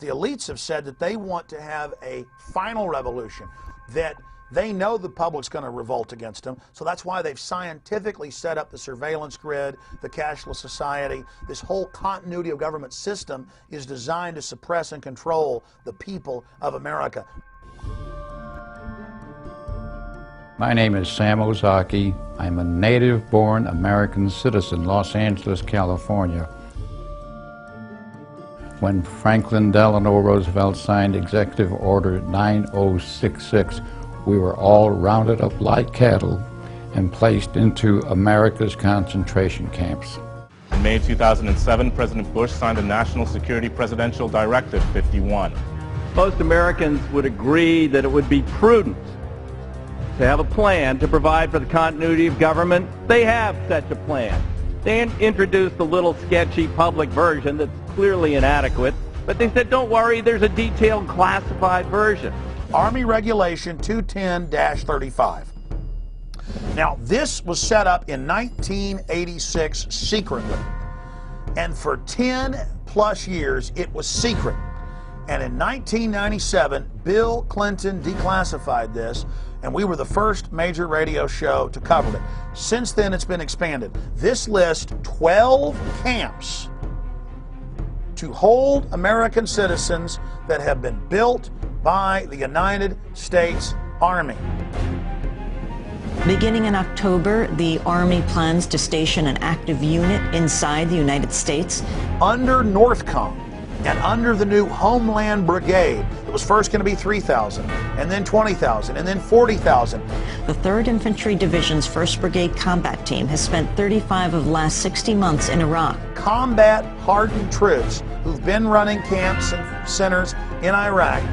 the elites have said that they want to have a final revolution, that they know the public's going to revolt against them, so that's why they've scientifically set up the surveillance grid, the cashless society. This whole continuity of government system is designed to suppress and control the people of America. My name is Sam Ozaki. I'm a native-born American citizen, Los Angeles, California. When Franklin Delano Roosevelt signed Executive Order 9066, we were all rounded up like cattle and placed into America's concentration camps. In May 2007, President Bush signed a National Security Presidential Directive 51. Most Americans would agree that it would be prudent to have a plan to provide for the continuity of government. They have such a plan. They introduced a little sketchy public version that's clearly inadequate, but they said, don't worry, there's a detailed classified version. Army Regulation 210-35. Now, this was set up in 1986 secretly, and for 10 plus years it was secret. And in 1997, Bill Clinton declassified this, and we were the first major radio show to cover it. Since then, it's been expanded. This lists 12 camps to hold American citizens that have been built by the United States Army. Beginning in October, the Army plans to station an active unit inside the United States. Under Northcom and under the new Homeland Brigade, it was first going to be 3,000, and then 20,000, and then 40,000. The 3rd Infantry Division's 1st Brigade Combat Team has spent 35 of the last 60 months in Iraq. Combat-hardened troops who've been running camps and centers in Iraq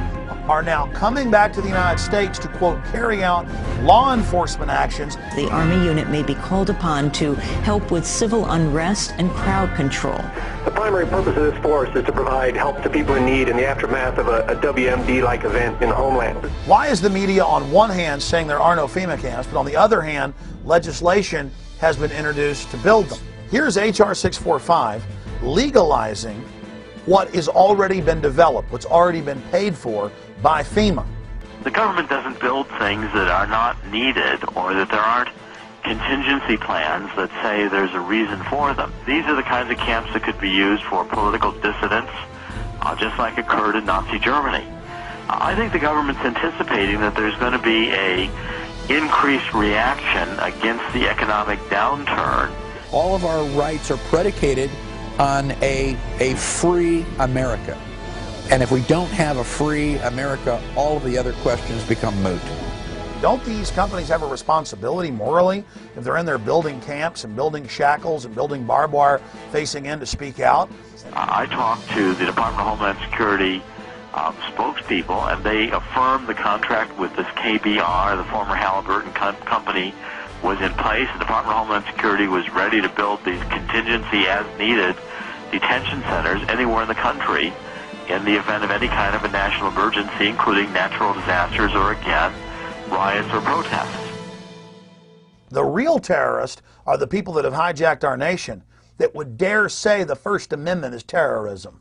are now coming back to the United States to, quote, carry out law enforcement actions. The Army unit may be called upon to help with civil unrest and crowd control. The primary purpose of this force is to provide help to people in need in the aftermath of a WMD-like event in the homeland. Why is the media on one hand saying there are no FEMA camps, but on the other hand, legislation has been introduced to build them? Here's H.R. 645 legalizing what has already been developed, what's already been paid for by FEMA. The government doesn't build things that are not needed or that there aren't contingency plans that say there's a reason for them. These are the kinds of camps that could be used for political dissidents, just like occurred in Nazi Germany. I think the government's anticipating that there's going to be a increased reaction against the economic downturn. All of our rights are predicated on a free America. And if we don't have a free America, all of the other questions become moot. Don't these companies have a responsibility morally if they're in there building camps and building shackles and building barbed wire facing in to speak out? I talked to the Department of Homeland Security spokespeople, and they affirmed the contract with this KBR, the former Halliburton company, was in place. The Department of Homeland Security was ready to build these contingency as needed detention centers anywhere in the country in the event of any kind of a national emergency, including natural disasters or, again, riots or protests. The real terrorists are the people that have hijacked our nation that would dare say the First Amendment is terrorism.